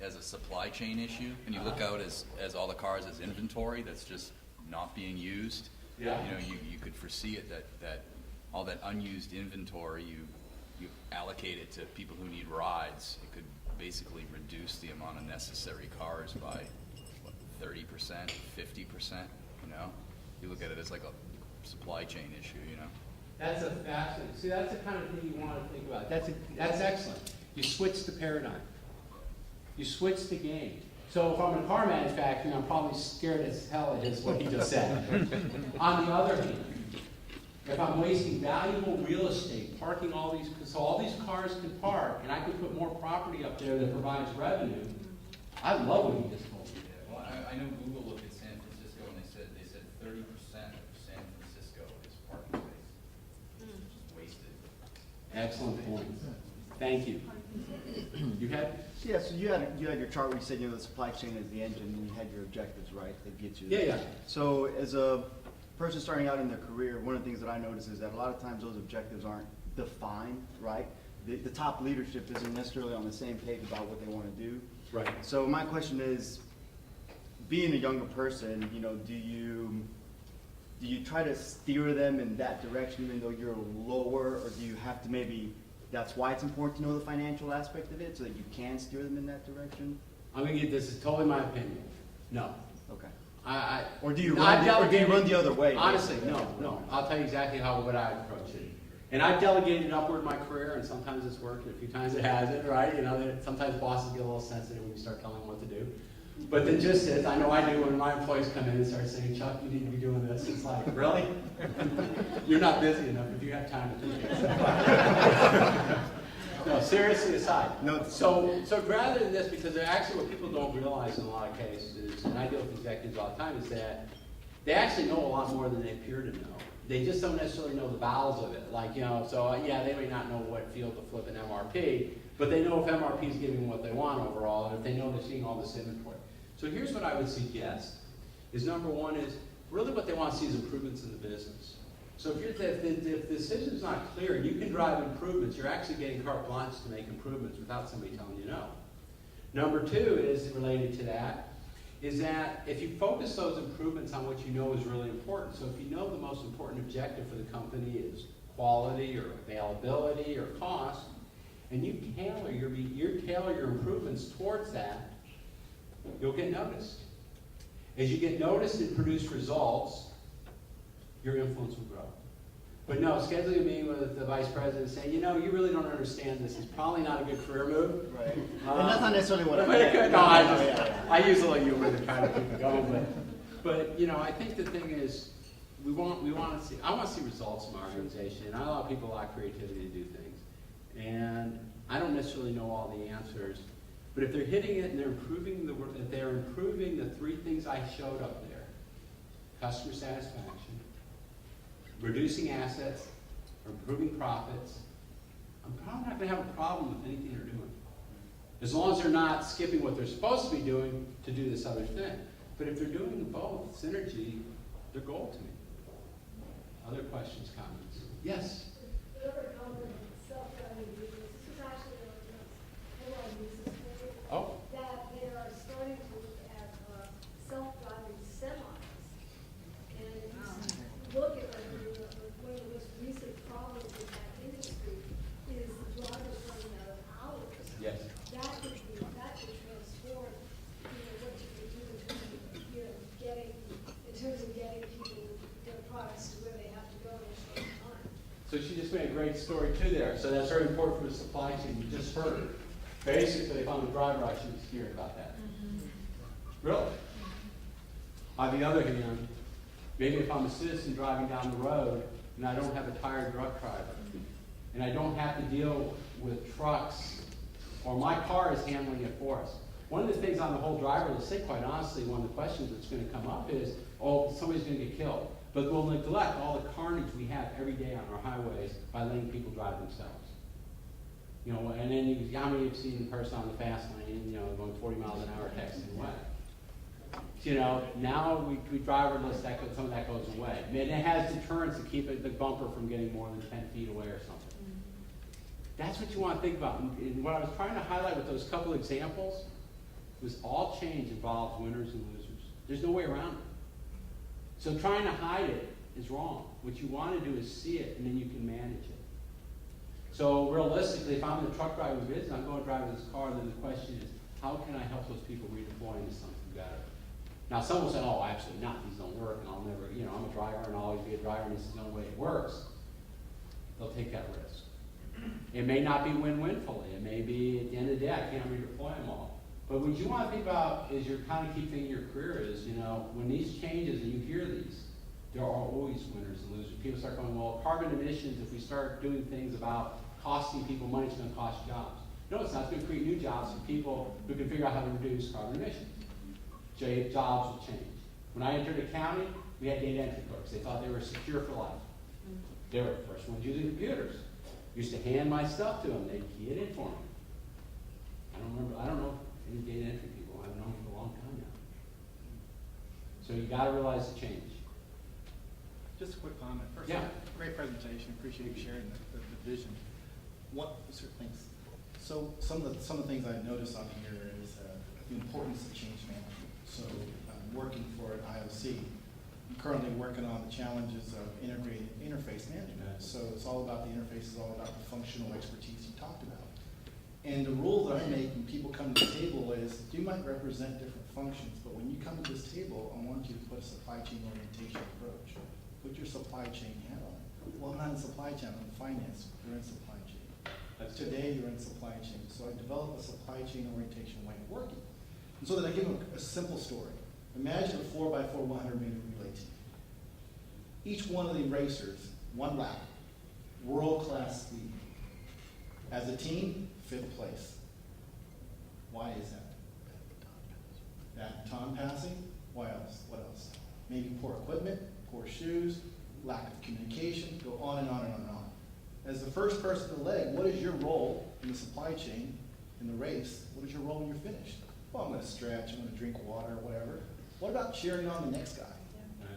as a supply chain issue, and you look out as all the cars as inventory that's just not being used, Yeah. You could foresee it that all that unused inventory, you allocate it to people who need rides. It could basically reduce the amount of necessary cars by 30%, 50%. You look at it as like a supply chain issue. That's a fascinating. See, that's the kind of thing you want to think about. That's excellent. You switch the paradigm. You switch the game. So if I'm in car manufacturing, I'm probably scared as hell at what he just said. On the other hand, if I'm wasting valuable real estate, parking all these, so all these cars can park, and I can put more property up there that provides revenue, I love what he just told me. Well, I know Google looked at San Francisco and they said 30% of San Francisco is Excellent point. Thank you. You had? Yeah, so you had your chart where you said, the supply chain is the engine, and you had your objectives, right, that get you there. Yeah. So as a person starting out in their career, one of the things that I notice is that a lot of times those objectives aren't defined, right? The top leadership isn't necessarily on the same page about what they want to do. Right. So my question is, being a younger person, do you try to steer them in that direction even though you're lower, or do you have to maybe, that's why it's important to know the financial aspect of it so that you can steer them in that direction? I'm gonna get this is totally my opinion. No. Okay. Or do you run the other way? Honestly, no. I'll tell you exactly what I approach it. And I've delegated upward in my career, and sometimes it's worked, and a few times it hasn't, right? Sometimes bosses get a little sensitive when you start telling them what to do. But the gist is, I know I do when my employees come in and start saying, Chuck, you need to be doing this. It's like, really? You're not busy enough if you have time to do it. No, seriously aside. No. So rather than this, because actually what people don't realize in a lot of cases, and I deal with executives all the time, is that they actually know a lot more than they appear to know. They just don't necessarily know the bowels of it. They may not know what field to flip an MRP, but they know if MRP is giving them what they want overall, and if they know they're seeing all this inventory. So here's what I would suggest, is number one is, really what they want to see is improvements in the business. So if the decision's not clear, you can drive improvements, you're actually getting carte blanche to make improvements without somebody telling you no. Number two is, related to that, is that if you focus those improvements on what you know is really important, so if you know the most important objective for the company is quality or availability or cost, and you tailor your improvements towards that, you'll get noticed. As you get noticed and produce results, your influence will grow. But no, scheduling a meeting with the vice president saying, you really don't understand this. It's probably not a good career move. Right. And that's not necessarily what I meant. No, I use a little humor to try to keep it going. But I think the thing is, I want to see results in my organization. And I allow people a lot of creativity to do things. And I don't necessarily know all the answers. But if they're hitting it and they're improving the three things I showed up there: customer satisfaction, reducing assets, or improving profits, I'm probably not going to have a problem with anything they're doing. As long as they're not skipping what they're supposed to be doing to do this other thing. But if they're doing both, synergy, they're gold to me. Other questions, comments? Yes? Oh. That they are starting to look at self-driving semis. And if you look at one of the most recent problems in that industry is the drivers running out of hours. Yes. That could transform, what you can do in terms of getting people their products to where they have to go in a short time. So she just made a great story too there. So that's very important for the supply chain. You just heard it. Basically, if I'm a driver, I should be scared about that. Really? On the other hand, maybe if I'm a citizen driving down the road and I don't have a tired truck driver, and I don't have to deal with trucks, or my car is handling it for us. One of the things on the whole driverless thing, quite honestly, one of the questions that's going to come up is, somebody's going to get killed. But we'll neglect all the carnage we have every day on our highways by letting people drive themselves. And then how many have seen the person on the fast lane, going 40 miles an hour texting away? Now we driverless, some of that goes away. And it has deterrence to keep the bumper from getting more than 10 feet away or something. That's what you want to think about. And what I was trying to highlight with those couple examples was all change involves winners and losers. There's no way around it. So trying to hide it is wrong. What you want to do is see it, and then you can manage it. So realistically, if I'm in the truck driving business, I'm going to drive this car, then the question is, how can I help those people redeploy into something better? Now, some will say, oh, absolutely not, these don't work, and I'll never, I'm a driver, and I'll always be a driver, and this is the only way it works. They'll take that risk. It may not be win-win fully. It may be, at the end of the day, I can't redeploy them all. But what you want to think about is your kind of key thing in your career is, when these changes, and you hear these, there are always winners and losers. People start going, well, carbon emissions, if we start doing things about costing people money, it's going to cost jobs. No, it's not. It's going to create new jobs for people who can figure out how to reduce carbon emissions. Jobs will change. When I entered a county, we had data entry clerks. They thought they were secure for life. They were the first ones using computers. Used to hand my stuff to them, they'd key it in for me. I don't know any data entry people, I've known for a long time now. So you gotta realize the change. Just a quick comment. First, Yeah. great presentation. Appreciate you sharing the vision. What certain things? So some of the things I noticed on here is the importance of change management. So working for an IOC, I'm currently working on the challenges of integrated interface management. So it's all about the interface, it's all about the functional expertise you talked about. And the rule that I make when people come to the table is, you might represent different functions, but when you come to this table, I want you to put a supply chain orientation approach. Put your supply chain hat on. Well, I'm not in supply chain, I'm in finance, you're in supply chain. Today, you're in supply chain. So I develop a supply chain orientation way of working. And so that I give them a simple story. Imagine a 4x4 100-meter relay team. Each one of the racers, one lap, world-class speed. As a team, 5th place. Why is that? Bad time passing? Why else? What else? Maybe poor equipment, poor shoes, lack of communication, go on and on and on and on. As the first person to leg, what is your role in the supply chain, in the race? What is your role when you're finished? Well, I'm going to stretch, I'm going to drink water, whatever. What about cheering on the next guy?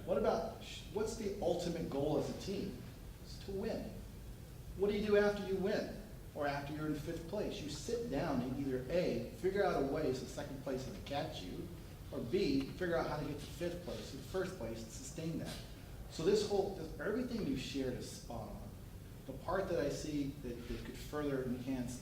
What about, what's the ultimate goal as a team? It's to win. What do you do after you win? Or after you're in 5th place? You sit down and either A, figure out a way so 2nd place doesn't catch you, or B, figure out how to get to 5th place, or 1st place, and sustain that. So everything you shared is spot on. The part that I see that could further enhance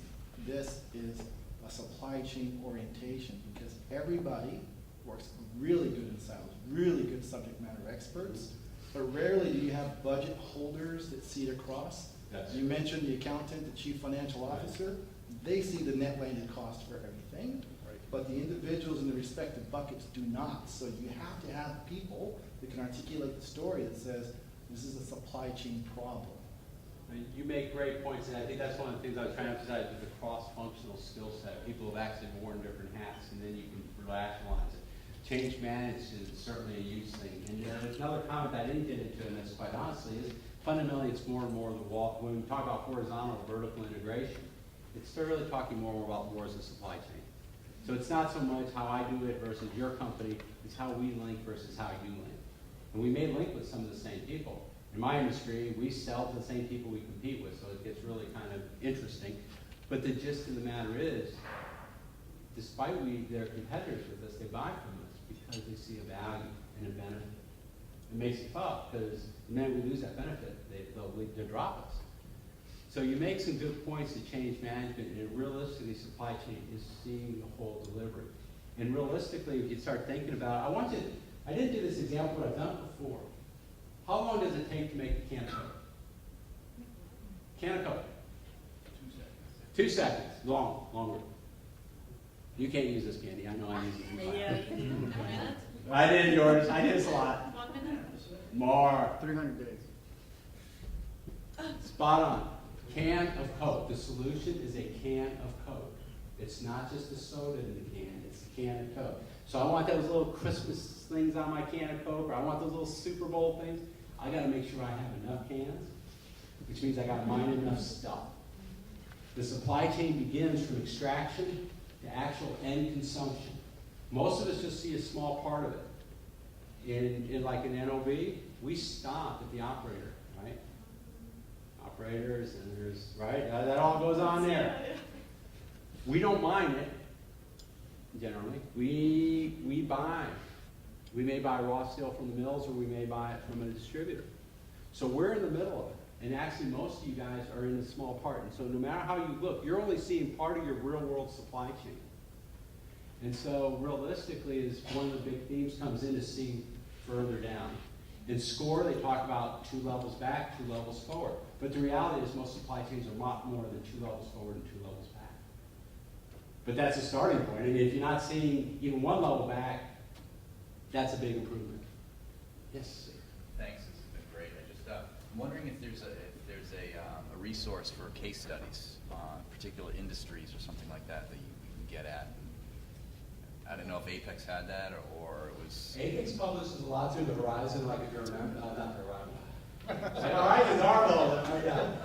this is a supply chain orientation, because everybody works really good in silos, really good subject matter experts, but rarely do you have budget holders that see it across. Yes. You mentioned the accountant, the chief financial officer, they see the net landed cost for everything, but the individuals in the respective buckets do not. So you have to have people that can articulate the story that says, this is a supply chain problem. You make great points, and I think that's one of the things I was trying to emphasize with the cross-functional skill set. People have actually worn different hats, and then you can rationalize it. Change management is certainly a huge thing. And there's another comment I didn't get into, and that's quite honestly, is fundamentally it's more and more the wall. When we talk about horizontal vertical integration, it's really talking more and more about wars of supply chain. So it's not so much how I do it versus your company, it's how we link versus how you link. And we may link with some of the same people. In my industry, we sell to the same people we compete with, so it gets really kind of interesting. But the gist of the matter is, despite they're competitors with us, they buy from us because they see a value and a benefit. It makes it tough, because the minute we lose that benefit, they'll drop us. So you make some good points to change management, and realistically, supply chain is seeing the whole delivery. And realistically, if you start thinking about it, I didn't do this example, but I've done it before. How long does it take to make a can of Coke? Can of Coke? 2 seconds. 2 seconds. Longer. You can't use this, Candy. I know I use it. Yeah, you did 1 minute. I did yours. I did this a lot. 1 minute. More. 300 days. Spot on. Can of Coke. The solution is a can of Coke. It's not just a soda in the can. It's a can of Coke. So I want those little Christmas things on my can of Coke, or I want those little Super Bowl things. I got to make sure I have enough cans, which means I got to mine enough stuff. The supply chain begins from extraction to actual end consumption. Most of us just see a small part of it. In like an NOV, we stop at the operator, right? Operators, and there's, right? That all goes on there. We don't mine it, generally. We buy. We may buy raw steel from the mills, or we may buy it from a distributor. So we're in the middle of it. And actually, most of you guys are in a small part. And so no matter how you look, you're only seeing part of your real-world supply chain. And so realistically, is one of the big themes comes in to see further down. In SCORE, they talk about 2 levels back, 2 levels forward. But the reality is most supply chains are a lot more than 2 levels forward and 2 levels back. But that's a starting point. And if you're not seeing even 1 level back, that's a big improvement. Yes. Thanks, this has been great. I'm wondering if there's a resource for case studies on particular industries or something like that you can get at. I don't know if Apex had that or it was. Apex publishes a lot through the Horizon, like if you remember, not the Horizon. All right, it's our though.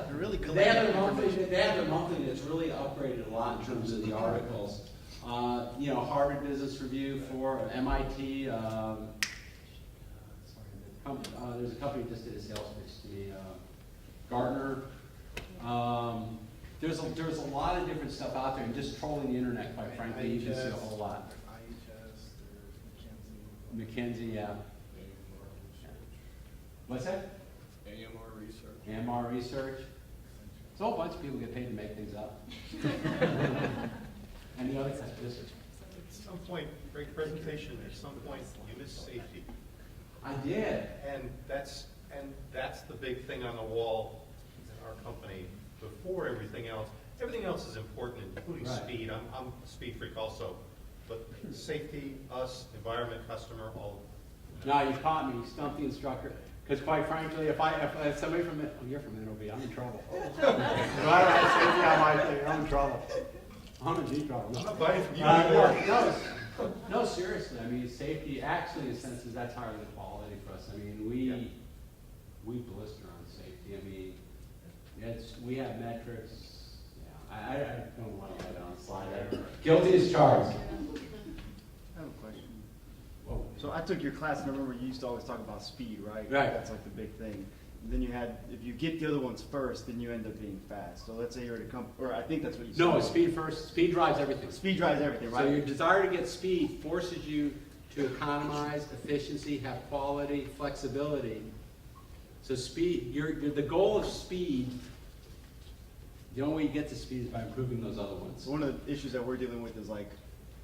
They're really They have their collecting monthly, they have their monthly that's really upgraded a lot in terms of the articles. You know, Harvard Business Review for MIT, there's a company that just did a sales pitch to me, Gartner. There's a lot of different stuff out there, and just trolling the internet, quite frankly, you can see a whole lot. IHS, there's McKinsey. McKinsey, yeah. What's that? AMR Research. AMR Research. It's a whole bunch of people get paid to make things up. And the other kind of business. At some point, great presentation, at some point, you missed safety. I did. And that's the big thing on the wall in our company before everything else. Everything else is important, including Right. speed. I'm a speed freak also. But safety, us, environment, customer, all. No, you caught me. You stumped the instructor. Because quite frankly, if somebody from you're from NOV, I'm in trouble. If I don't have safety on my thing, I'm in trouble. I'm in deep trouble. I'm not buying from you anymore. No, seriously. I mean, safety actually, in a sense, is that's higher than quality for us. I mean, we blister on safety. I mean, we have metrics. Yeah, I don't want to write it on a slide. Guilty as charged. I have a question. Whoa. So I took your class, and I remember you used to always talk about speed, right? Right. That's like the big thing. And then you had, if you get the other ones first, then you end up being fast. So let's say you're at a or I think that's what you said. No, speed first. Speed drives everything. Speed drives everything, right? So your desire to get speed forces you to economize, efficiency, have quality, flexibility. So speed, the goal of speed, the only way you get to speed is by improving those other ones. So one of the issues that we're dealing with is like,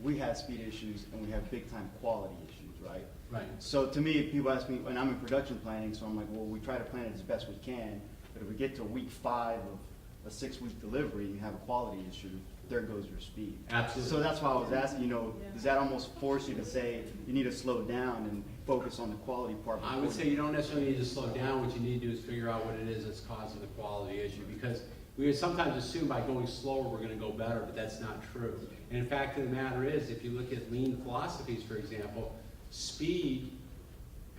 we have speed issues and we have big time quality issues, right? Right. So to me, people ask me, and I'm in production planning, so I'm like, well, we try to plan it as best we can, but if we get to week 5 of a 6-week delivery and you have a quality issue, there goes your speed. Absolutely. So that's why I was asking, does that almost force you to say you need to slow down and focus on the quality part? I would say you don't necessarily need to slow down. What you need to do is figure out what it is that's causing the quality issue, because we would sometimes assume by going slower we're going to go better, but that's not true. And in fact, the matter is, if you look at lean philosophies, for example, speed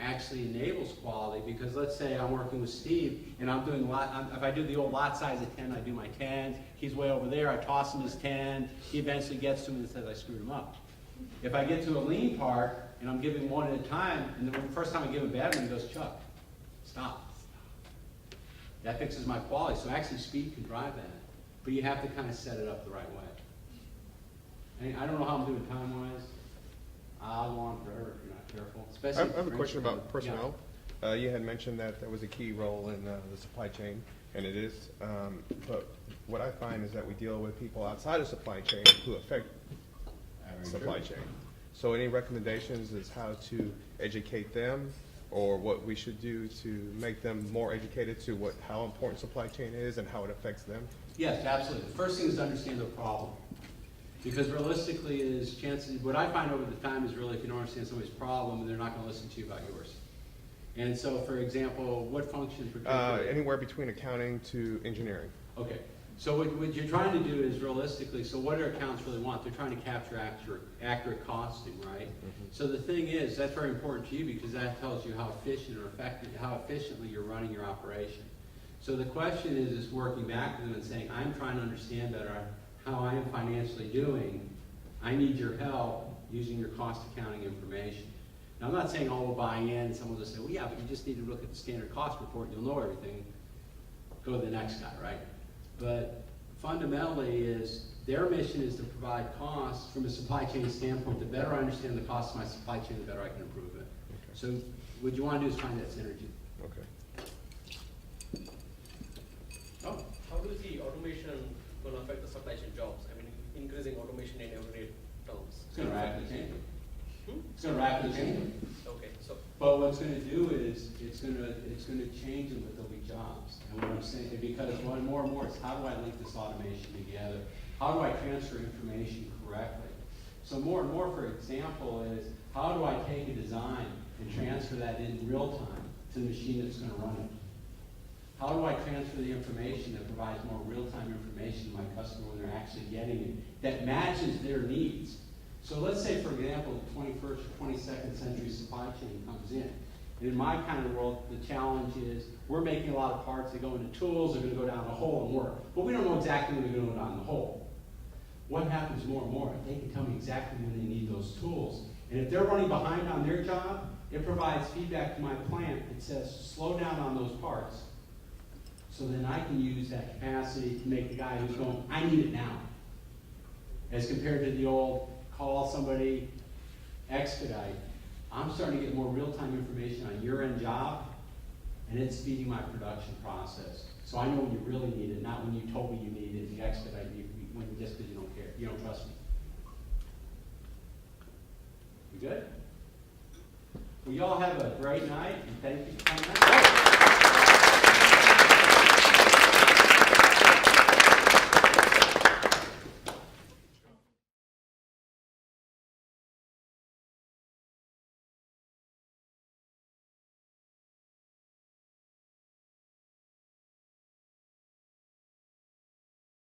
actually enables quality, because let's say I'm working with Steve and I'm doing if I do the old lot size of 10, I do my 10, he's way over there, I toss him his 10, he eventually gets to me and says I screwed him up. If I get to a lean part and I'm giving one at a time, and the first time I give a bad one, he goes, Chuck, stop. That fixes my quality. So actually speed can drive that, but you have to kind of set it up the right way. And I don't know how I'm doing time-wise. I'll go on forever if you're not careful. Especially I have a question about Yeah. personnel. You had mentioned that there was a key role in the supply chain, and it is. But what I find is that we deal with people outside of supply chain who affect supply chain. So any recommendations as how to educate them, or what we should do to make them more educated to how important supply chain is and how it affects them? Yes, absolutely. The first thing is to understand the problem. Because realistically is chances, what I find over the time is really if you don't understand somebody's problem, they're not going to listen to you about yours. And so, for example, what function particularly? Anywhere between accounting to engineering. Okay. So what you're trying to do is realistically, so what do accounts really want? They're trying to capture accurate costing, right? Mm-hmm. So the thing is, that's very important to you because that tells you how efficient or effective, how efficiently you're running your operation. So the question is working back to them and saying, I'm trying to understand better how I am financially doing. I need your help using your cost accounting information. Now, I'm not saying all will buy in. Someone will say, well, yeah, but you just need to look at the standard cost report. You'll know everything. Go to the next guy, right? But fundamentally is their mission is to provide costs from a supply chain standpoint. The better I understand the cost of my supply chain, the better I can improve it. Okay. So what you want to do is find that synergy. Okay. Oh. How do you see automation going to affect the supply chain jobs? I mean, increasing automation in everyday terms. It's going to rapidly change. It's going to rapidly change. Okay, so. But what it's going to do is it's going to change them, but there'll be jobs. And what I'm saying, because more and more, it's how do I link this automation together? How do I transfer information correctly? So more and more, for example, is how do I take a design and transfer that in real time to the machine that's going to run it? How do I transfer the information that provides more real-time information to my customer when they're actually getting it that matches their needs? So let's say, for example, the 21st or 22nd century supply chain comes in, In my kind of world, the challenge is we're making a lot of parts that go into tools, they're going to go down the hole and work. But we don't know exactly when they're going to go down the hole. What happens more and more, they can tell me exactly when they need those tools. And if they're running behind on their job, it provides feedback to my plant that says, slow down on those parts. So then I can use that capacity to make the guy who's going, I need it now. As compared to the old, call somebody, expedite. I'm starting to get more real-time information on your end job, and it's speeding my production process. So I know when you really need it, not when you told me you need it, the expedite, just because you don't care, you don't trust me. We good? Well, y'all have a great night, and thank you for coming out.